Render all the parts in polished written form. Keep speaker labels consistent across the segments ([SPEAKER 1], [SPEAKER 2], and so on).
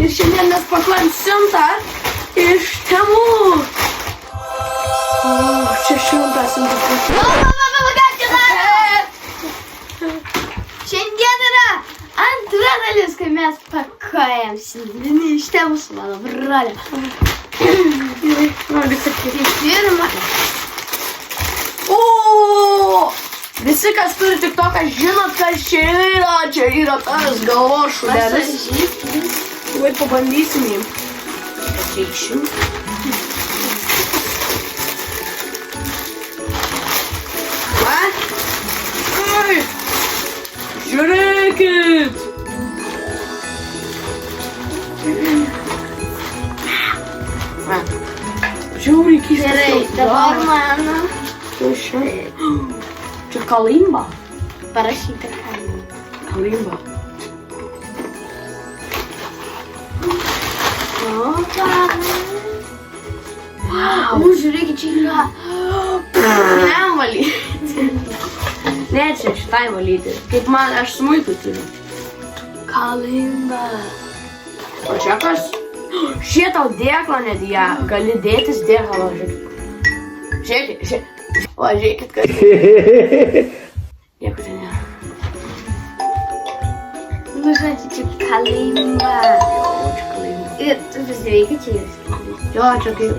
[SPEAKER 1] Ir šiandien mes pakuojam siuntą iš Temu. Čia siuntas.
[SPEAKER 2] Šiandien yra antra dalis, kai mes pakuojam šiandien iš Temu su mano broliu.
[SPEAKER 1] Noriu sakyti.
[SPEAKER 2] Pirma.
[SPEAKER 1] Visi, kas turi tik to, kas žinot, kas čia yra tas galvos šudelis. Vai pabandysim jį. Ateikšim. Va? Ai! Žiūrėkit! Va. Žiūrėk, keistas.
[SPEAKER 2] Gerai, dabar mano.
[SPEAKER 1] Čia kalimba.
[SPEAKER 2] Parašyta kalimba.
[SPEAKER 1] Kalimba.
[SPEAKER 2] Wow. Žiūrėkit, čia yra.
[SPEAKER 1] Ne valyti. Ne, čia šitai valyti. Kaip man, aš smuiku turiu.
[SPEAKER 2] Kalimba.
[SPEAKER 1] O čia kas? Šie tau dėklą nedėja. Gali dėtis dėklą, žiūrėk. Žiūrėkit. O, žiūrėkit, kas. Nieko čia nėra.
[SPEAKER 2] Nu, žodžiu, čia kalimba.
[SPEAKER 1] O, čia kalimba.
[SPEAKER 2] Ir tu pasiveiki, čia yra skylutė.
[SPEAKER 1] Jo, čia kaip.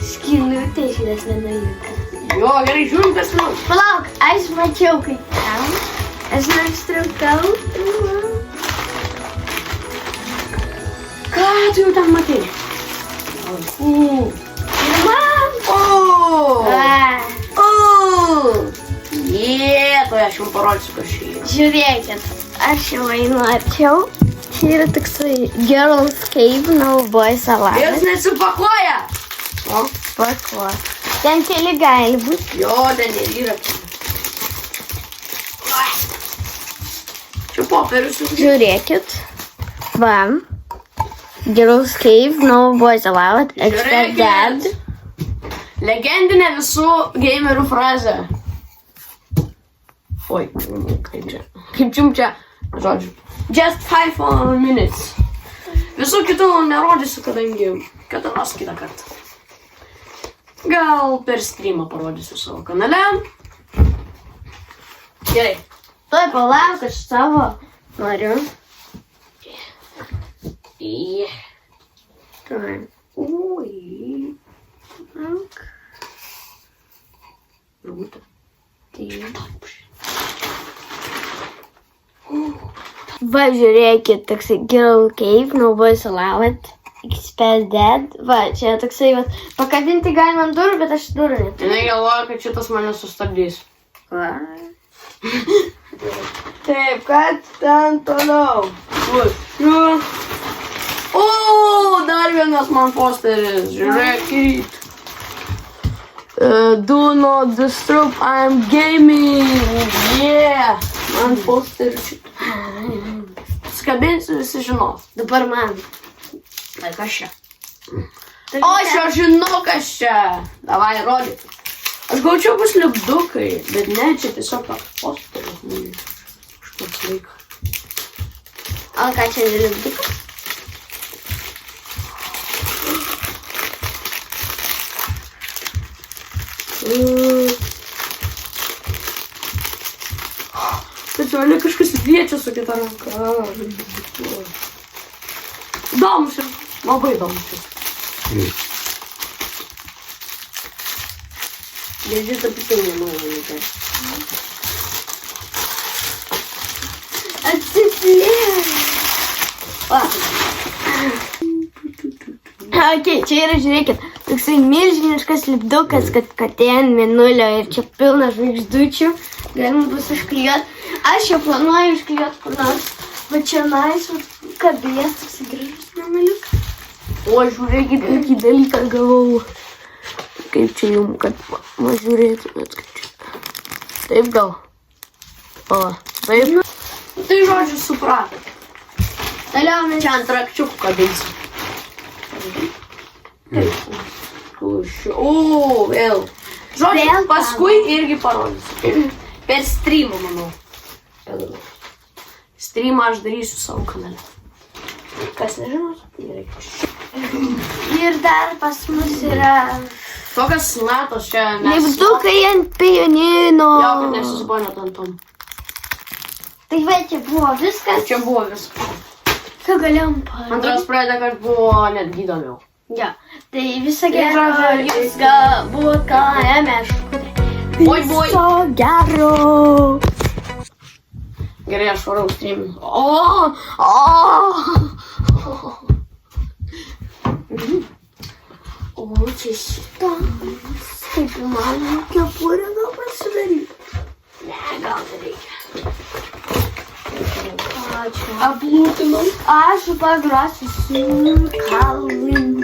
[SPEAKER 2] Skylutė išlės nenujuta.
[SPEAKER 1] Jo, gerai, žiūrim, kas nu.
[SPEAKER 2] Palauk, aš mačiau kaip tam. Aš nuštraukau.
[SPEAKER 1] Ką tu jau ten matai?
[SPEAKER 2] Ir man.
[SPEAKER 1] Tai aš jums parodysiu, kas čia yra.
[SPEAKER 2] Žiūrėkit, aš jau einu arčiau. Čia yra toksai Girls Cave, no boys allowed.
[SPEAKER 1] Jis nesipakuoja. O,
[SPEAKER 2] Pakuo. Ten keli gali būti.
[SPEAKER 1] jo, ten ir yra. Čia popierius.
[SPEAKER 2] Žiūrėkit. Va. Girls Cave, no boys allowed, except dad.
[SPEAKER 1] Legendinė visų gamerių frazė. Oi, kaip čia. Kaip čia, žodžiu. Just 5 minutes. Visų kitų nerodysiu, kadangi kada nors kitą kartą. Gal per streamą parodysiu savo kanale. Gerai.
[SPEAKER 2] Tuoj palauk, aš savo noriu. Tuoj.
[SPEAKER 1] Ui.
[SPEAKER 2] Palauk.
[SPEAKER 1] Rūta.
[SPEAKER 2] Va, žiūrėkit, toksai Girl Cave, no boys allowed, except dad. Va, čia toksai, va, pakabinti galima ant durų, bet aš durų neturiu.
[SPEAKER 1] Jinai galvoja, kad šitas mane sustabdys.
[SPEAKER 2] Va.
[SPEAKER 1] Taip, kad ten toliau. O, dar vienas man posteris, žiūrėkit. Do not disturb, I'm gaming. Yeah. Man posteris šitą. Skabinsiu, visi žinos.
[SPEAKER 2] Dabar man.
[SPEAKER 1] Tai kas čia? O, aš jau žinau, kas čia. Davai, rodyk. Aš gaučiau bus lipdukai, bet ne, čia tiesiog toks posteris. Kažkoks laikas.
[SPEAKER 2] O ką čia lipdukas?
[SPEAKER 1] Specialiai kažkas liečia su kita ranka. Įdomus ir labai įdomus. Dėžė apie nenuomonė.
[SPEAKER 2] Atsiplėk. Ok, čia yra, žiūrėkit, toksai milžiniškas lipdukas, kad katė ant mėnulio ir čia pilna žvaigždučių. Galima bus užklijuoti. Aš jau planuoju užklijuoti kur nors. Va čia nais, kabės toksai gražus mėnuliukas.
[SPEAKER 1] O, žiūrėkit, kokį dalyką gavau. Kaip čia jums, kad žiūrėtumėt, kaip čia. Taip gal. O, taip. Tai žodžiu, supratot.
[SPEAKER 2] Toliau mes
[SPEAKER 1] Čia ant rakčiukų kabinsim. O, vėl. Žodžiu,
[SPEAKER 2] Vėl
[SPEAKER 1] paskui irgi parodysiu. Per streamą, manau. Streamą aš darysiu savo kanale. Kad Kas nežinot? Gerai.
[SPEAKER 2] Ir dar pas mus yra
[SPEAKER 1] Tokios natos čia mes...
[SPEAKER 2] lipdukai ant pianino.
[SPEAKER 1] Jo, kad nesusibonėt ant tom.
[SPEAKER 2] Tai va, čia buvo viskas.
[SPEAKER 1] Čia buvo viskas.
[SPEAKER 2] Ką galėjom padaryti?
[SPEAKER 1] Antras pradeda, kad buvo net įdomiau.
[SPEAKER 2] Ja, tai visą gerą jums galbūt kaime škutė.
[SPEAKER 1] Oi, boi.
[SPEAKER 2] Viso gero.
[SPEAKER 1] Gerai, aš varau stream.
[SPEAKER 2] O čia šitas. Kaip man kepurę gal pasidaryti?
[SPEAKER 1] Ne, gal nereikia.
[SPEAKER 2] Ačiū.
[SPEAKER 1] Aplūtinau.
[SPEAKER 2] Aš pagrosiu su Kalvin